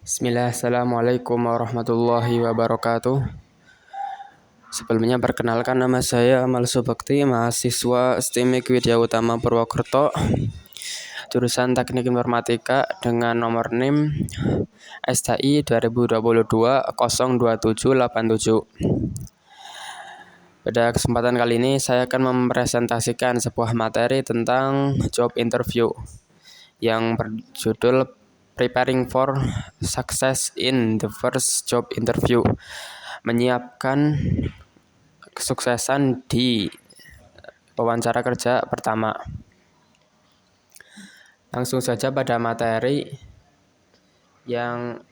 Bismillah, Assalamualaikum warahmatullahi wabarakatuh. Sebelumnya perkenalkan, nama saya Amal Subakti, mahasiswa STIMIK Widya Utama Purwokerto, jurusan Teknik Informatika dengan nomor NIM STI 2022-02787. Pada kesempatan kali ini saya akan mempresentasikan sebuah materi tentang job interview yang berjudul Preparing for Success in the First Job Interview, menyiapkan kesuksesan di wawancara kerja pertama. Langsung saja pada materi. Yang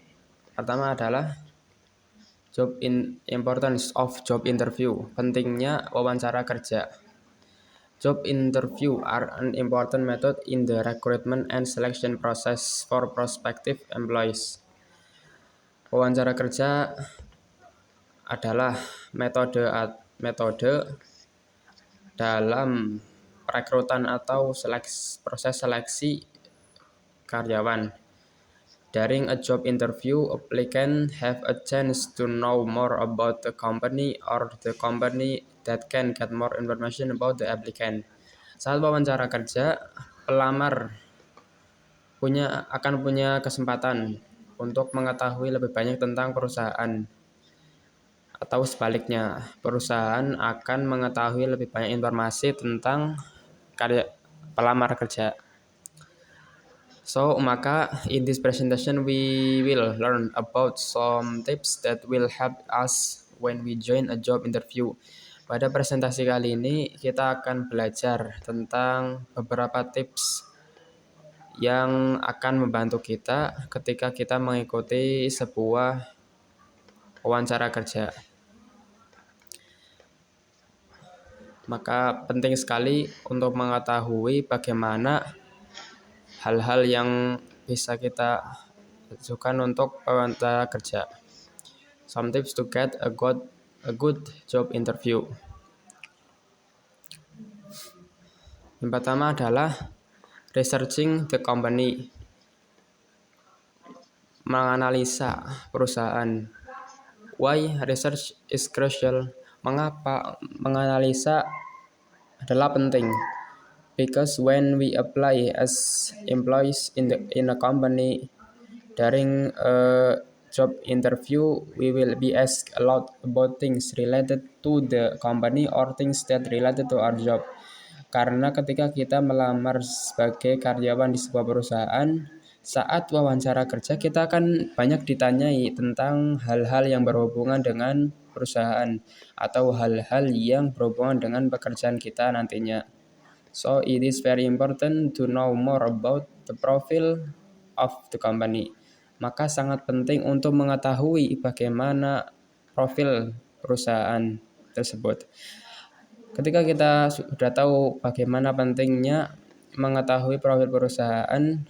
pertama adalah importance of job interview, pentingnya wawancara kerja. Job interview are an important method in the recruitment and selection process for prospective employees. Wawancara kerja adalah metode dalam perekrutan atau proses seleksi karyawan. During a job interview, applicants have a chance to know more about the company or the company that can get more information about the applicant. Saat wawancara kerja, pelamar akan punya kesempatan untuk mengetahui lebih banyak tentang perusahaan. Atau sebaliknya, perusahaan akan mengetahui lebih banyak informasi tentang pelamar kerja. Maka in this presentation we will learn about some tips that will help us when we join a job interview. Pada presentasi kali ini kita akan belajar tentang beberapa tips yang akan membantu kita ketika kita mengikuti sebuah wawancara kerja. Maka penting sekali untuk mengetahui bagaimana hal-hal yang bisa kita ajukan untuk wawancara kerja. Some tips to get a good job interview. Yang pertama adalah researching the company, menganalisa perusahaan. Why research is crucial? Mengapa menganalisa adalah penting? Because when we apply as employees in a company, during a job interview, we will be asked a lot about things related to the company or things that related to our job. Karena ketika kita melamar sebagai karyawan di sebuah perusahaan, saat wawancara kerja kita akan banyak ditanyai tentang hal-hal yang berhubungan dengan perusahaan atau hal-hal yang berhubungan dengan pekerjaan kita nantinya. So it is very important to know more about the profile of the company. Maka sangat penting untuk mengetahui bagaimana profil perusahaan tersebut. Ketika kita sudah tahu bagaimana pentingnya mengetahui profil perusahaan,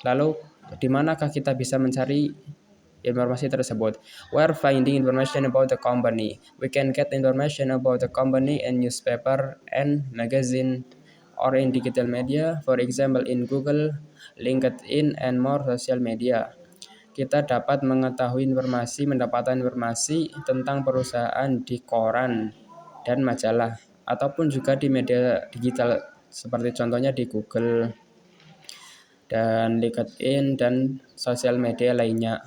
lalu di manakah kita bisa mencari informasi tersebut? Where finding information about the company? We can get information about the company in newspaper and magazine or in digital media, for example in Google, LinkedIn, and more social media. Kita dapat mendapatkan informasi tentang perusahaan di koran dan majalah, ataupun juga di media digital seperti contohnya di Google dan LinkedIn dan sosial media lainnya.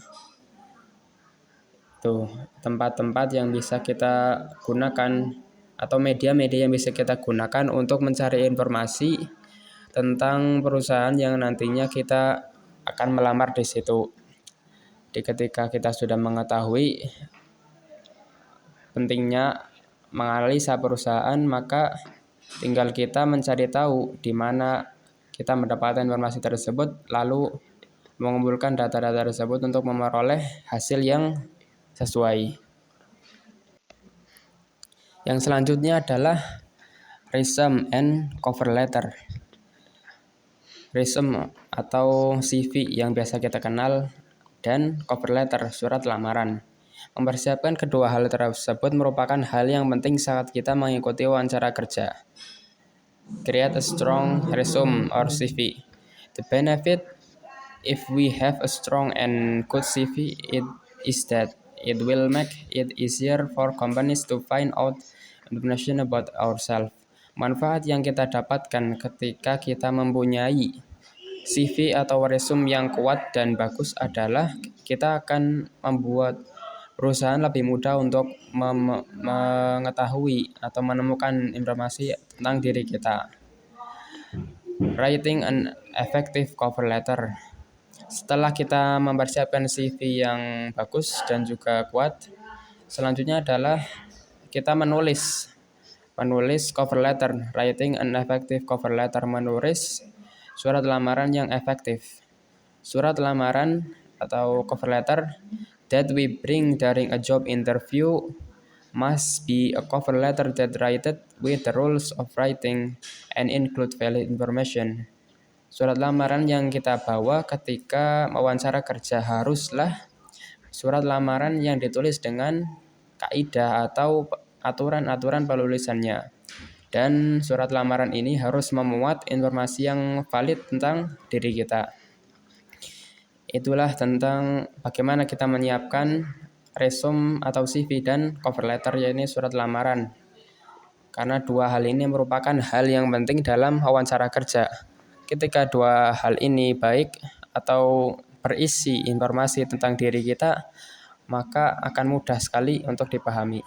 Tuh, tempat-tempat yang bisa kita gunakan atau media-media yang bisa kita gunakan untuk mencari informasi tentang perusahaan yang nantinya kita akan melamar di situ. Ketika kita sudah mengetahui pentingnya menganalisa perusahaan, maka tinggal kita mencari tahu di mana kita mendapatkan informasi tersebut, lalu mengumpulkan data-data tersebut untuk memperoleh hasil yang sesuai. Yang selanjutnya adalah resume and cover letter. Resume atau CV yang biasa kita kenal, dan cover letter, surat lamaran. Mempersiapkan kedua hal tersebut merupakan hal yang penting saat kita mengikuti wawancara kerja. Create a strong resume or CV. The benefit If we have a strong and good CV, it is that it will make it easier for companies to find out information about ourselves. Manfaat yang kita dapatkan ketika kita mempunyai CV atau resume yang kuat dan bagus adalah kita akan membuat perusahaan lebih mudah untuk mengetahui atau menemukan informasi tentang diri kita. Writing an effective cover letter. Setelah kita mempersiapkan CV yang bagus dan juga kuat, selanjutnya adalah kita menulis cover letter. Writing an effective cover letter, menulis surat lamaran yang efektif. Surat lamaran atau cover letter that we bring during a job interview must be a cover letter that written with the rules of writing and include valid information. Surat lamaran yang kita bawa ketika wawancara kerja haruslah surat lamaran yang ditulis dengan kaidah atau aturan-aturan penulisannya. Dan surat lamaran ini harus memuat informasi yang valid tentang diri kita. Itulah tentang bagaimana kita menyiapkan resume atau CV dan cover letter, yaitu surat lamaran. Karena dua hal ini merupakan hal yang penting dalam wawancara kerja. Ketika dua hal ini baik atau berisi informasi tentang diri kita, maka akan mudah sekali untuk dipahami.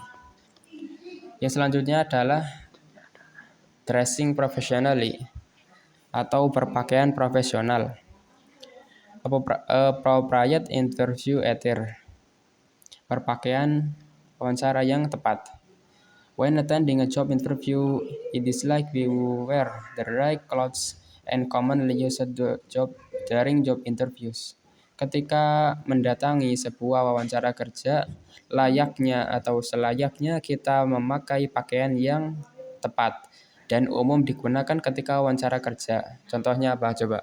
Yang selanjutnya adalah dressing professionally atau berpakaian profesional. Appropriate interview attire. Berpakaian wawancara yang tepat. When attending a job interview, it is like we wear the right clothes and commonly used job during job interviews. Ketika mendatangi sebuah wawancara kerja, layaknya atau selayaknya kita memakai pakaian yang tepat dan umum digunakan ketika wawancara kerja. Contohnya apa coba?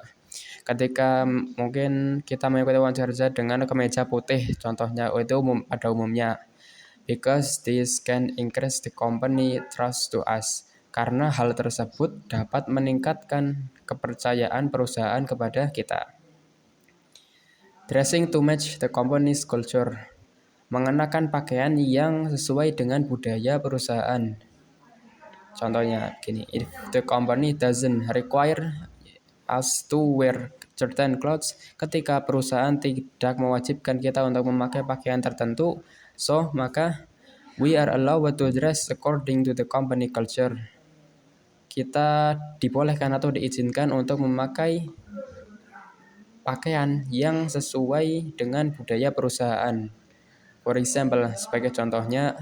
Ketika mungkin kita mengikuti wawancara kerja dengan kemeja putih, contohnya itu pada umumnya. Because this can increase the company trust to us. Karena hal tersebut dapat meningkatkan kepercayaan perusahaan kepada kita. Dressing to match the company's culture. Mengenakan pakaian yang sesuai dengan budaya perusahaan. Contohnya gini, if the company doesn't require us to wear certain clothes, ketika perusahaan tidak mewajibkan kita untuk memakai pakaian tertentu, so maka we are allowed to dress according to the company culture. Kita dibolehkan atau diizinkan untuk memakai pakaian yang sesuai dengan budaya perusahaan. For example, sebagai contohnya,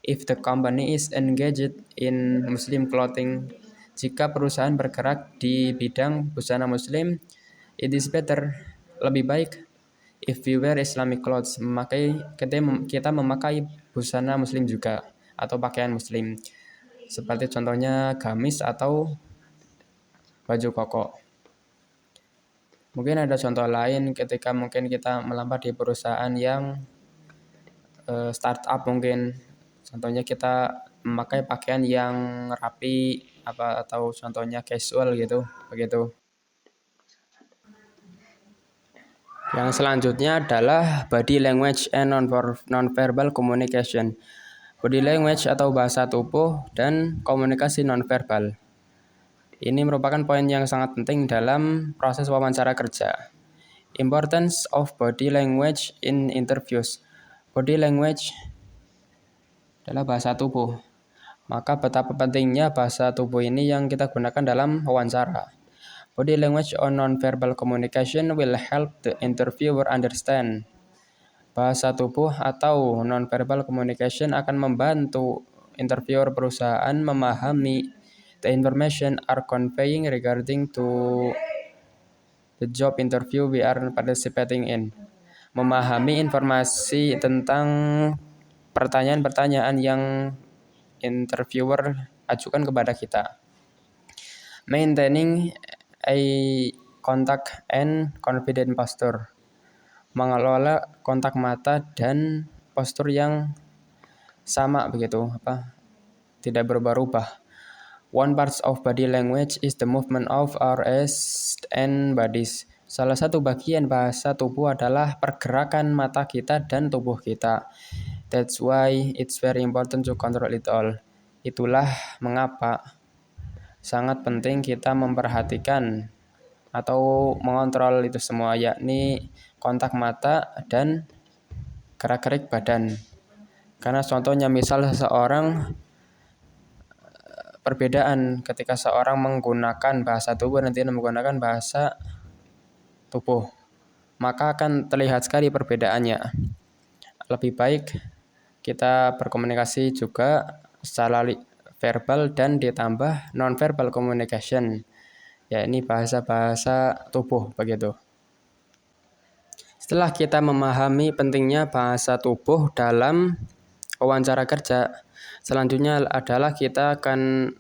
if the company is engaged in Muslim clothing, jika perusahaan bergerak di bidang busana Muslim, it is better, lebih baik, if we wear Islamic clothes, kita memakai busana Muslim juga, atau pakaian Muslim. Seperti contohnya gamis atau baju koko. Mungkin ada contoh lain ketika mungkin kita melamar di perusahaan yang startup mungkin. Contohnya kita memakai pakaian yang rapi atau contohnya casual gitu, begitu. Yang selanjutnya adalah body language and non-verbal communication. Body language atau bahasa tubuh dan komunikasi non-verbal. Ini merupakan poin yang sangat penting dalam proses wawancara kerja. Importance of body language in interviews. Body language adalah bahasa tubuh. Maka betapa pentingnya bahasa tubuh ini yang kita gunakan dalam wawancara. Body language or non-verbal communication will help the interviewer understand. Bahasa tubuh atau non-verbal communication akan membantu interviewer perusahaan memahami the information are conveying regarding to the job interview we are participating in. Memahami informasi tentang pertanyaan-pertanyaan yang interviewer ajukan kepada kita. Maintaining a contact and confident posture. Mengelola kontak mata dan postur yang sama begitu, tidak berubah-ubah. One part of body language is the movement of our eyes and bodies. Salah satu bagian bahasa tubuh adalah pergerakan mata kita dan tubuh kita. That's why it's very important to control it all. Itulah mengapa sangat penting kita memperhatikan atau mengontrol itu semua, yakni kontak mata dan gerak-gerik badan. Karena contohnya misal seseorang perbedaan ketika seorang menggunakan bahasa tubuh dan tidak menggunakan bahasa tubuh, maka akan terlihat sekali perbedaannya. Lebih baik kita berkomunikasi juga secara verbal dan ditambah non-verbal communication, yakni bahasa-bahasa tubuh begitu. Setelah kita memahami pentingnya bahasa tubuh dalam wawancara kerja, selanjutnya adalah kita akan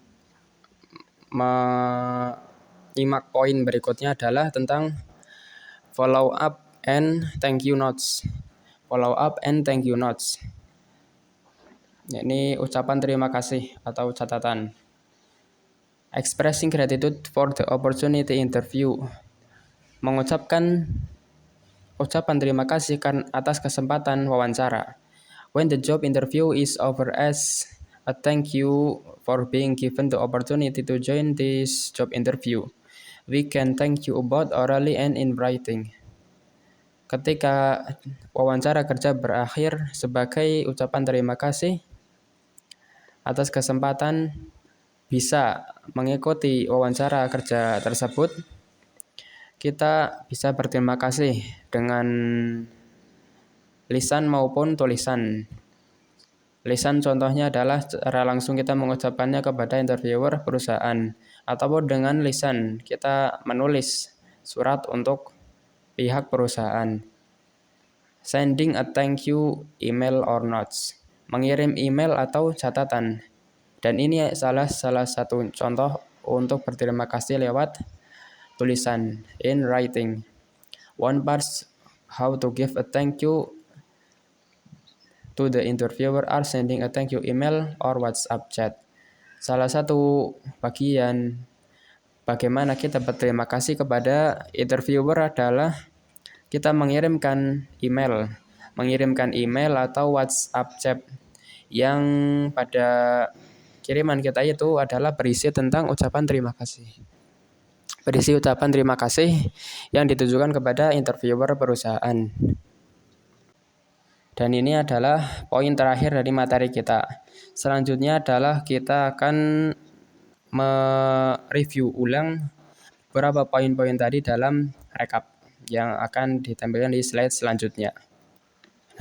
menyimak poin berikutnya adalah tentang follow up and thank you notes. Follow up and thank you notes. Ini ucapan terima kasih atau catatan. Expressing gratitude for the opportunity interview. Mengucapkan ucapan terima kasih atas kesempatan wawancara. When the job interview is over as a thank you for being given the opportunity to join this job interview. We can thank you about orally and in writing. Ketika wawancara kerja berakhir sebagai ucapan terima kasih atas kesempatan bisa mengikuti wawancara kerja tersebut, kita bisa berterima kasih dengan lisan maupun tulisan. Lisan contohnya adalah secara langsung kita mengucapkannya kepada interviewer perusahaan, ataupun dengan lisan kita menulis surat untuk pihak perusahaan. Sending a thank you email or notes. Mengirim email atau catatan. Dan ini salah satu contoh untuk berterima kasih lewat tulisan, in writing. One part how to give a thank you to the interviewer are sending a thank you email or WhatsApp chat. Salah satu bagian bagaimana kita berterima kasih kepada interviewer adalah kita mengirimkan email atau WhatsApp chat yang pada kiriman kita itu adalah berisi tentang ucapan terima kasih. Berisi ucapan terima kasih yang ditujukan kepada interviewer perusahaan. Dan ini adalah poin terakhir dari materi kita. Selanjutnya adalah kita akan mereview ulang beberapa poin-poin tadi dalam rekap yang akan ditampilkan di slide selanjutnya.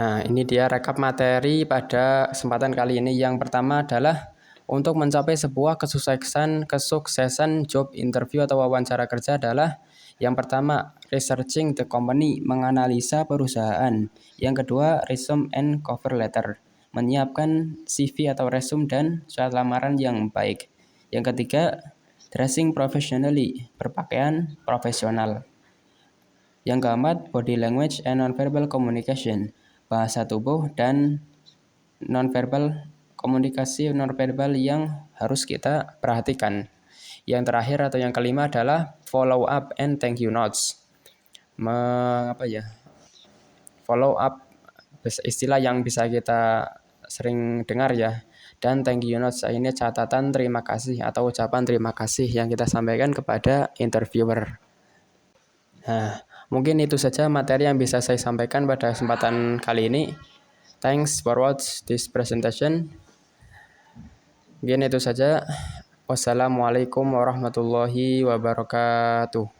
Nah, ini dia rekap materi pada kesempatan kali ini. Yang pertama adalah untuk mencapai sebuah kesuksesan job interview atau wawancara kerja adalah yang pertama, researching the company, menganalisa perusahaan. Yang kedua, resume and cover letter, menyiapkan CV atau resume dan surat lamaran yang baik. Yang ketiga, dressing professionally, berpakaian profesional. Yang keempat, body language and non-verbal communication, bahasa tubuh dan non-verbal komunikasi non-verbal yang harus kita perhatikan. Yang terakhir atau yang kelima adalah follow up and thank you notes. Follow up istilah yang bisa kita sering dengar ya. Dan thank you notes ini catatan terima kasih atau ucapan terima kasih yang kita sampaikan kepada interviewer. Nah, mungkin itu saja materi yang bisa saya sampaikan pada kesempatan kali ini. Thanks for watch this presentation. Mungkin itu saja. Wassalamualaikum warahmatullahi wabarakatuh.